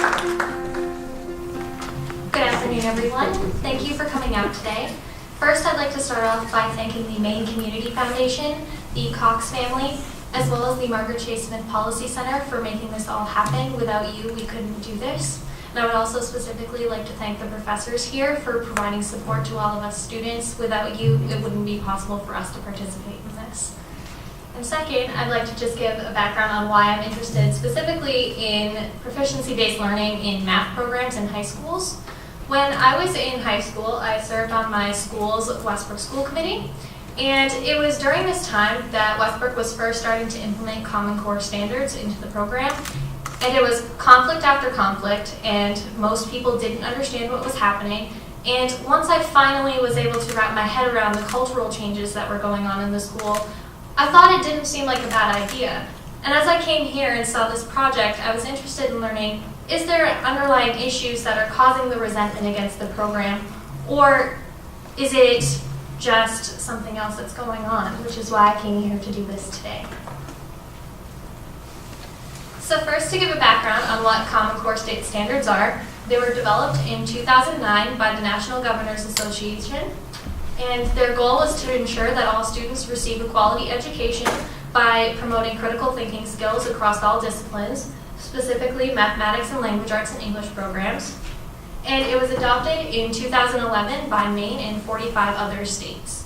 Good afternoon, everyone. Thank you for coming out today. First, I'd like to start off by thanking the Maine Community Foundation, the Cox family, as well as the Margaret Chase Smith Policy Center for making this all happen. Without you, we couldn't do this. And I would also specifically like to thank the professors here for providing support to all of us students. Without you, it wouldn't be possible for us to participate in this. And second, I'd like to just give a background on why I'm interested specifically in proficiency-based learning in math programs in high schools. When I was in high school, I served on my school's Westbrook School Committee, and it was during this time that Westbrook was first starting to implement Common Core standards into the program, and it was conflict after conflict, and most people didn't understand what was happening. And once I finally was able to wrap my head around the cultural changes that were going on in the school, I thought it didn't seem like a bad idea. And as I came here and saw this project, I was interested in learning, is there underlying issues that are causing the resentment against the program, or is it just something else that's going on, which is why I came here to do this today. So first, to give a background on what Common Core state standards are, they were developed in 2009 by the National Governors Association, and their goal was to ensure that all students receive a quality education by promoting critical thinking skills across all disciplines, specifically mathematics and language arts and English programs. And it was adopted in 2011 by Maine and 45 other states.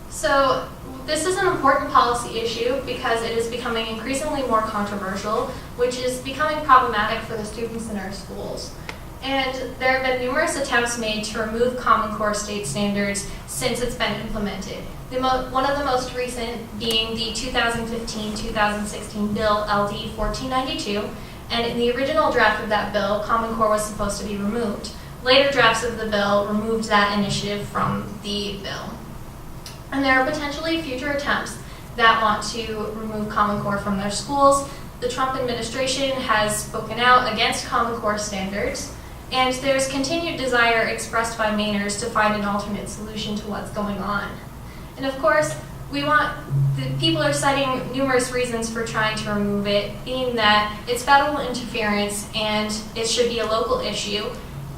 So this is an important policy issue because it is becoming increasingly more controversial, which is becoming problematic for the students in our schools. And there have been numerous attempts made to remove Common Core state standards since it's been implemented. One of the most recent being the 2015-2016 Bill LD 1492, and in the original draft of that bill, Common Core was supposed to be removed. Later drafts of the bill removed that initiative from the bill. And there are potentially future attempts that want to remove Common Core from their schools. The Trump administration has spoken out against Common Core standards, and there's continued desire expressed by Mainers to find an alternate solution to what's going on. And of course, people are citing numerous reasons for trying to remove it, being that it's federal interference and it should be a local issue.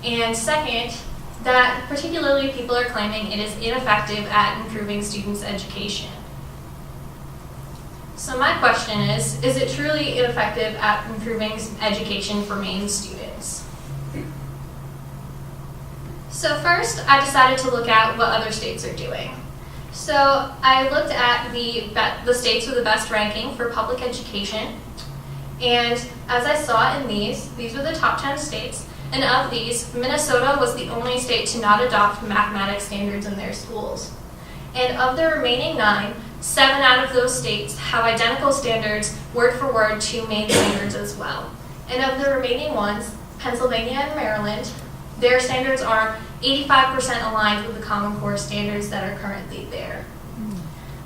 And second, that particularly people are claiming it is ineffective at improving students' education. So my question is it truly ineffective at improving education for Maine students? So first, I decided to look at what other states are doing. So I looked at the states with the best ranking for public education, and as I saw in these were the top 10 states, and of these, Minnesota was the only state to not adopt mathematics standards in their schools. And of the remaining 9, 7 out of those states have identical standards, word for word, to Maine standards as well. And of the remaining ones, Pennsylvania and Maryland, their standards are 85% aligned with the Common Core standards that are currently there.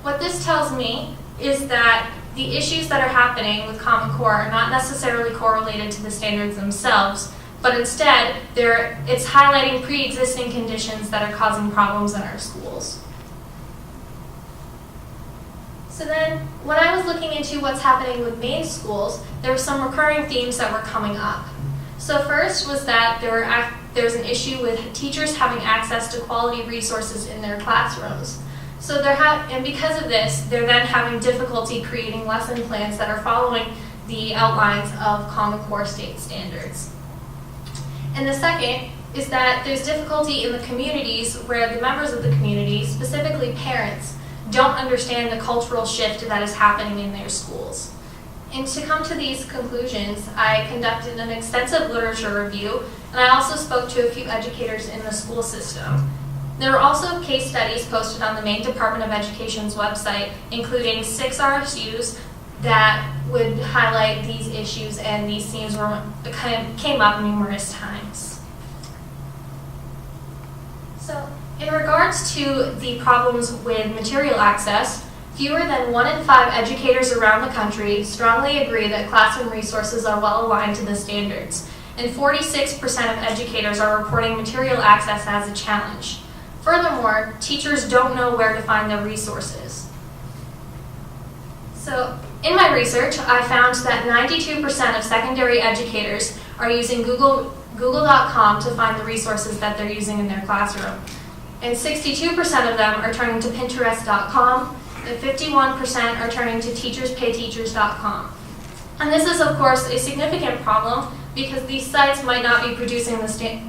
What this tells me is that the issues that are happening with Common Core are not necessarily correlated to the standards themselves, but instead it's highlighting pre-existing conditions that are causing problems in our schools. So then, when I was looking into what's happening with Maine schools, there were some recurring themes that were coming up. So first was that there's an issue with teachers having access to quality resources in their classrooms. So and because of this, they're then having difficulty creating lesson plans that are following the outlines of Common Core state standards. And the second is that there's difficulty in the communities where the members of the community, specifically parents, don't understand the cultural shift that is happening in their schools. And to come to these conclusions, I conducted an extensive literature review, and I also spoke to a few educators in the school system. There were also case studies posted on the Maine Department of Education's website, including 6 RSUs that would highlight these issues, and these themes came up numerous times. So, in regards to the problems with material access, fewer than 1 in 5 educators around the country strongly agree that classroom resources are well aligned to the standards, and 46% of educators are reporting material access as a challenge. Furthermore, teachers don't know where to find their resources. So in my research, I found that 92% of secondary educators are using Google.com to find the resources that they're using in their classroom. And 62% of them are turning to Pinterest.com, and 51% are turning to TeachersPayTeachers.com. And this is, of course, a significant problem because these sites might not be producing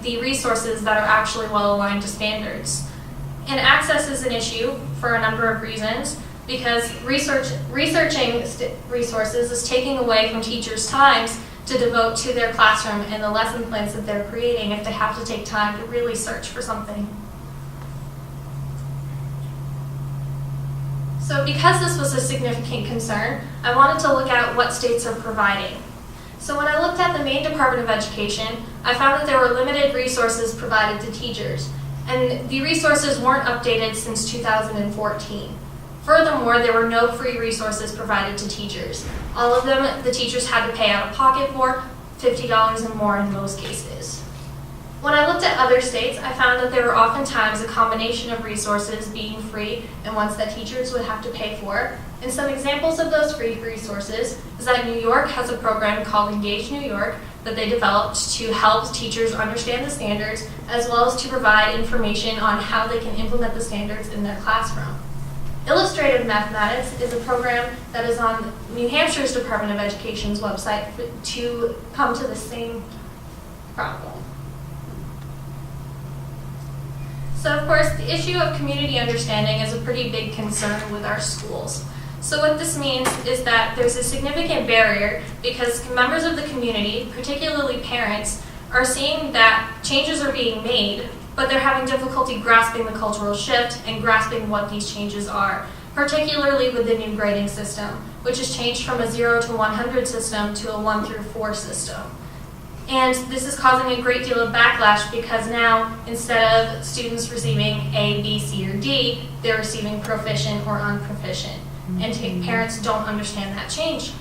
the resources that are actually well aligned to standards. And access is an issue for a number of reasons because researching resources is taking away from teachers' times to devote to their classroom and the lesson plans that they're creating if they have to take time to really search for something. So because this was a significant concern, I wanted to look at what states are providing. So when I looked at the Maine Department of Education, I found that there were limited resources provided to teachers, and the resources weren't updated since 2014. Furthermore, there were no free resources provided to teachers. All of them, the teachers had to pay out of pocket for, $50 and more in most cases. When I looked at other states, I found that there were oftentimes a combination of resources being free and ones that teachers would have to pay for. And some examples of those free resources is that New York has a program called Engage New York that they developed to help teachers understand the standards as well as to provide information on how they can implement the standards in their classroom. Illustrative Mathematics is a program that is on New Hampshire's Department of Education's website to come to the same problem. So of course, the issue of community understanding is a pretty big concern with our schools. So what this means is that there's a significant barrier because members of the community, particularly parents, are seeing that changes are being made, but they're having difficulty grasping the cultural shift and grasping what these changes are, particularly with the new grading system, which has changed from a 0 to 100 system to a 1 through 4 system. And this is causing a great deal of backlash because now, instead of students receiving A, B, C, or D, they're receiving proficient or unproficient. And parents don't understand that change.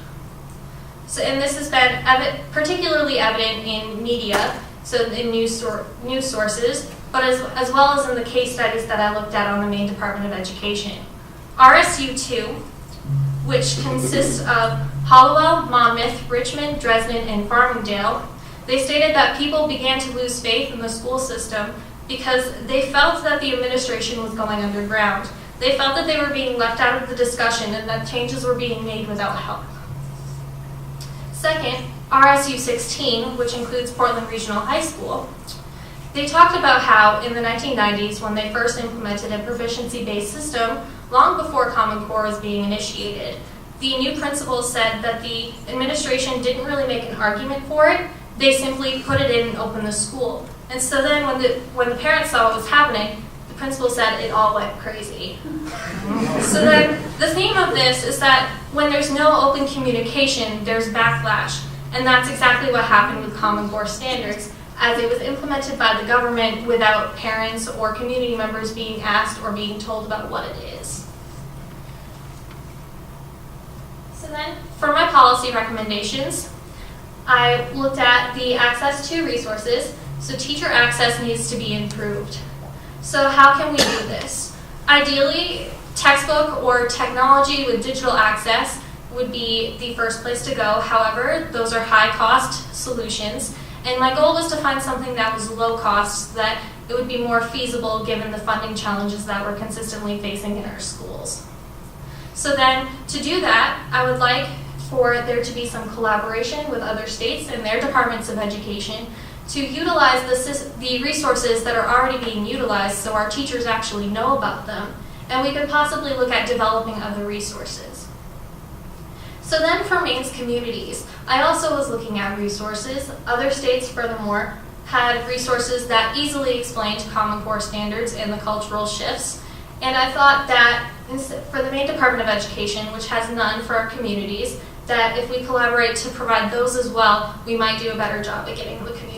So, and this has been particularly evident in media, so in news sources, but as well as in the case studies that I looked at on the Maine Department of Education. RSU2, which consists of Hollowell, Monmouth, Richmond, Dresden, and Farmingdale, they stated that people began to lose faith in the school system because they felt that the administration was going underground. They felt that they were being left out of the discussion and that changes were being made without help. Second, RSU 16, which includes Portland Regional High School, they talked about how in the 1990s, when they first implemented a proficiency-based system, long before Common Core was being initiated, the new principal said that the administration didn't really make an argument for it. They simply put it in and opened the school. And so then when the parents saw what was happening, the principal said it all went crazy. So then the theme of this is that when there's no open communication, there's backlash. And that's exactly what happened with Common Core standards, as it was implemented by the government without parents or community members being asked or being told about what it is. So then, for my policy recommendations, I looked at the access to resources. So teacher access needs to be improved. So how can we do this? Ideally, textbook or technology with digital access would be the first place to go. However, those are high-cost solutions. And my goal was to find something that was low cost, so that it would be more feasible given the funding challenges that we're consistently facing in our schools. So then, to do that, I would like for there to be some collaboration with other states and their departments of education to utilize the resources that are already being utilized so our teachers actually know about them. And we could possibly look at developing other resources. So then for Maine's communities, I also was looking at resources. Other states, furthermore, had resources that easily explained Common Core standards and the cultural shifts. And I thought that for the Maine Department of Education, which has none for our communities, that if we collaborate to provide those as well, we might do a better job at getting the community